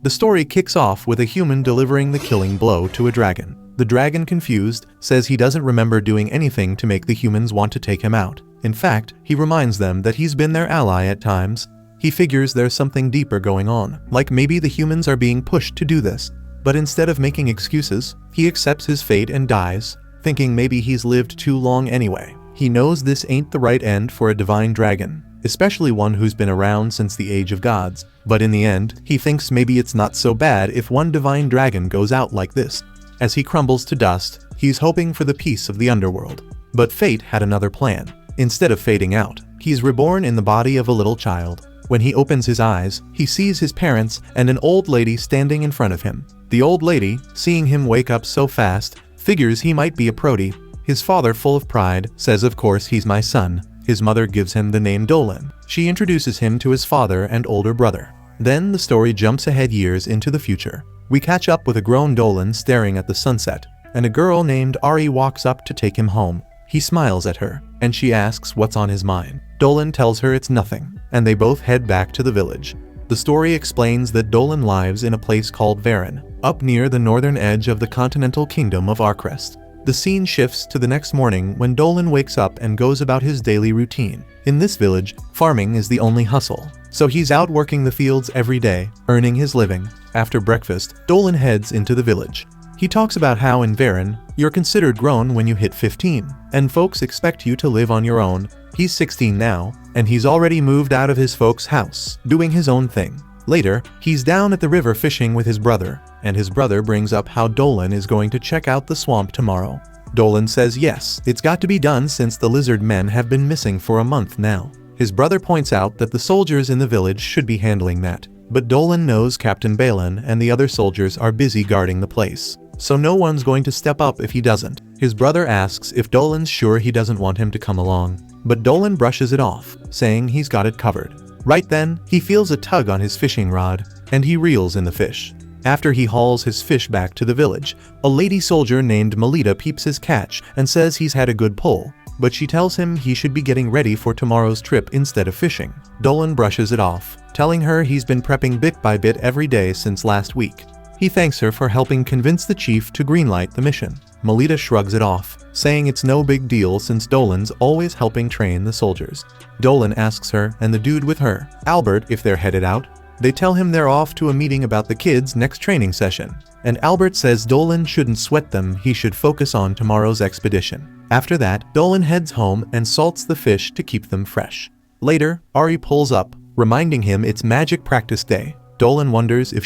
The story kicks off with a human delivering the killing blow to a dragon. The dragon, confused, says he doesn't remember doing anything to make the humans want to take him out. In fact, he reminds them that he's been their ally at times. He figures there's something deeper going on, like maybe the humans are being pushed to do this. But instead of making excuses, he accepts his fate and dies, thinking maybe he's lived too long anyway. He knows this ain't the right end for a divine dragon, especially one who's been around since the age of gods. But in the end, he thinks maybe it's not so bad if one divine dragon goes out like this. As he crumbles to dust, he's hoping for the peace of the underworld. But fate had another plan. Instead of fading out, he's reborn in the body of a little child. When he opens his eyes, he sees his parents and an old lady standing in front of him. The old lady, seeing him wake up so fast, figures he might be a Prody. His father, full of pride, says of course he's my son. His mother gives him the name Dolan. She introduces him to his father and older brother. Then the story jumps ahead years into the future. We catch up with a grown Dolan staring at the sunset, and a girl named Ari walks up to take him home. He smiles at her, and she asks what's on his mind. Dolan tells her it's nothing, and they both head back to the village. The story explains that Dolan lives in a place called Varen, up near the northern edge of the continental kingdom of Arcrest. The scene shifts to the next morning when Dolan wakes up and goes about his daily routine. In this village, farming is the only hustle, so he's out working the fields every day, earning his living. After breakfast, Dolan heads into the village. He talks about how in Varen, you're considered grown when you hit 15, and folks expect you to live on your own. He's 16 now, and he's already moved out of his folks' house, doing his own thing. Later, he's down at the river fishing with his brother, and his brother brings up how Dolan is going to check out the swamp tomorrow. Dolan says yes, it's got to be done since the lizard men have been missing for a month now. His brother points out that the soldiers in the village should be handling that, but Dolan knows Captain Balin and the other soldiers are busy guarding the place, so no one's going to step up if he doesn't. His brother asks if Dolan's sure he doesn't want him to come along, but Dolan brushes it off, saying he's got it covered. Right then, he feels a tug on his fishing rod, and he reels in the fish. After he hauls his fish back to the village, a lady soldier named Melita peeps his catch and says he's had a good pull, but she tells him he should be getting ready for tomorrow's trip instead of fishing. Dolan brushes it off, telling her he's been prepping bit by bit every day since last week. He thanks her for helping convince the chief to greenlight the mission. Melita shrugs it off, saying it's no big deal since Dolan's always helping train the soldiers. Dolan asks her and the dude with her, Albert, if they're headed out. They tell him they're off to a meeting about the kids' next training session, and Albert says Dolan shouldn't sweat them, he should focus on tomorrow's expedition. After that, Dolan heads home and salts the fish to keep them fresh. Later, Ari pulls up, reminding him it's magic practice day. Dolan wonders if